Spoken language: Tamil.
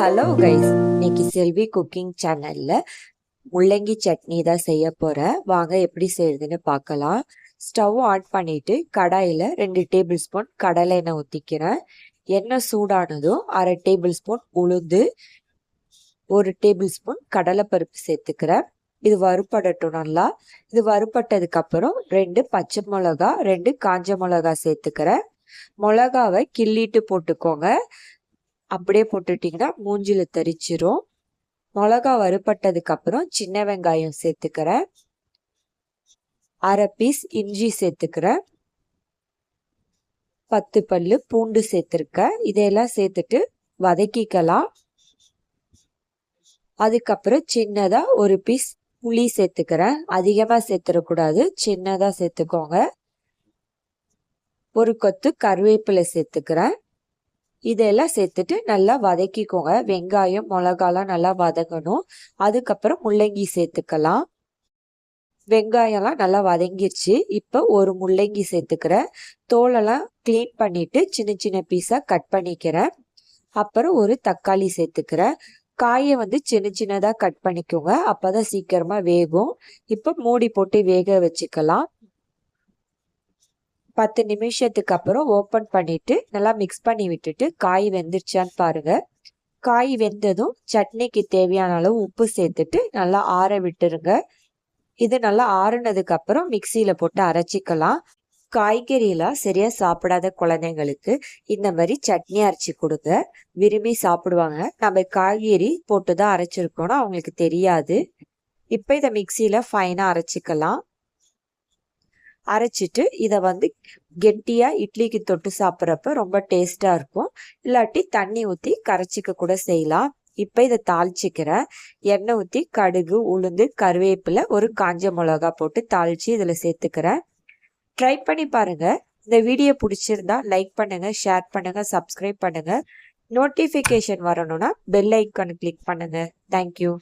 ஹலோ கைஸ், இன்னைக்கு செல்வி குக்கிங் சேனல்ல முள்ளங்கி சட்னி தான் செய்ய போறேன். வாங்க எப்படி செய்யறதுன்னு பார்க்கலாம். ஸ்டவ் ஆன் பண்ணிட்டு கடாயில 2 டேபிள் ஸ்பூன் கடலை எண்ணெய் ஊற்றிக்கிறேன். எண்ணெய் சூடானதும் 1/2 டேபிள் ஸ்பூன் உளுந்து, 1 டேபிள் ஸ்பூன் கடலைப்பருப்பு சேர்த்துக்கிறேன். இது வறுபடட்டும் நல்லா. இது வறுபட்டதுக்கு அப்புறம் 2 பச்சை மிளகா, 2 காஞ்ச மிளகா சேர்த்துக்கிறேன். மிளகாவை கிள்ளிட்டு போட்டுக்கோங்க. அப்படியே போட்டுட்டிங்கன்னா மூஞ்சில தெரிச்சிரும். மிளகா வறுபட்டதுக்கு அப்புறம் சின்ன வெங்காயம் சேர்த்துக்கிறேன். 1/2 பீஸ் இஞ்சி சேர்த்துக்கிறேன். 10 பல்லு பூண்டு சேர்த்துருக்கேன். இதையெல்லாம் சேர்த்துட்டு வதக்கிக்கலாம். அதுக்கப்புறம் சின்னதா 1 பீஸ் புளி சேர்த்துக்கிறேன். அதிகமா சேர்த்துடக்கூடாது, சின்னதா சேர்த்துக்கோங்க. 1 கொத்து கருவேப்பிலை சேர்த்துக்கிறேன். இதெல்லாம் சேர்த்துட்டு நல்லா வதக்கிக்கோங்க. வெங்காயம் மிளகாலாம் நல்லா வதங்கணும். அதுக்கப்புறம் முள்ளங்கி சேர்த்துக்கலாம். வெங்காயம்லாம் நல்லா வதங்கிருச்சு. இப்போ 1 முள்ளங்கி சேர்த்துக்கிறேன். தோலெல்லாம் க்ளீன் பண்ணிட்டு சின்ன சின்ன பீஸாக கட் பண்ணிக்கிறேன். அப்புறம் 1 தக்காளி சேர்த்துக்கிறேன். காயை சின்ன சின்னதாக கட் பண்ணிக்கோங்க, அப்போதான் சீக்கிரமா வேகும். இப்போ மூடி போட்டு வேக வச்சுக்கலாம். 10 நிமிஷத்துக்கு அப்புறம் ஓப்பன் பண்ணிட்டு நல்லா மிக்ஸ் பண்ணி விட்டுட்டு காய் வெந்துருச்சான்னு பாருங்க. காய் வெந்ததும் சட்னிக்கு தேவையான அளவு உப்பு சேர்த்துட்டு நல்லா ஆற விட்டுருங்க. இது நல்லா ஆறுனதுக்கு அப்புறம் மிக்சியில போட்டு அரைச்சிக்கலாம். காய்கறியெல்லாம் சரியா சாப்பிடாத குழந்தைங்களுக்கு இந்த மாதிரி சட்னி அரைச்சி கொடுங்க, விரும்பி சாப்பிடுவாங்க. நம்ம காய்கறி போட்டுதான் அரைச்சிருக்கோம்னா அவங்களுக்கு தெரியாது. இப்போ இதை மிக்சியில ஃபைனா அரைச்சிக்கலாம். அரைச்சிட்டு இதை கெட்டியா இட்லிக்கு தொட்டு சாப்பிட்றப்ப ரொம்ப டேஸ்டா இருக்கும். இல்லாட்டி தண்ணி ஊற்றி கரைச்சிக்க கூட செய்யலாம். இப்போ இதை தாளிச்சிக்கிறேன். எண்ணெய் ஊற்றி கடுகு, உளுந்து, கருவேப்பிலை, 1 காஞ்ச மிளகா போட்டு தாளிச்சு இதில் சேர்த்துக்கிறேன். ட்ரை பண்ணி பாருங்க. இந்த வீடியோ பிடிச்சிருந்தா லைக் பண்ணுங்க, ஷேர் பண்ணுங்க, சப்ஸ்கிரைப் பண்ணுங்க. நோட்டிஃபிகேஷன் வரணும்னா பெல் ஐக்கான் கிளிக் பண்ணுங்க. தேங்க்யூ.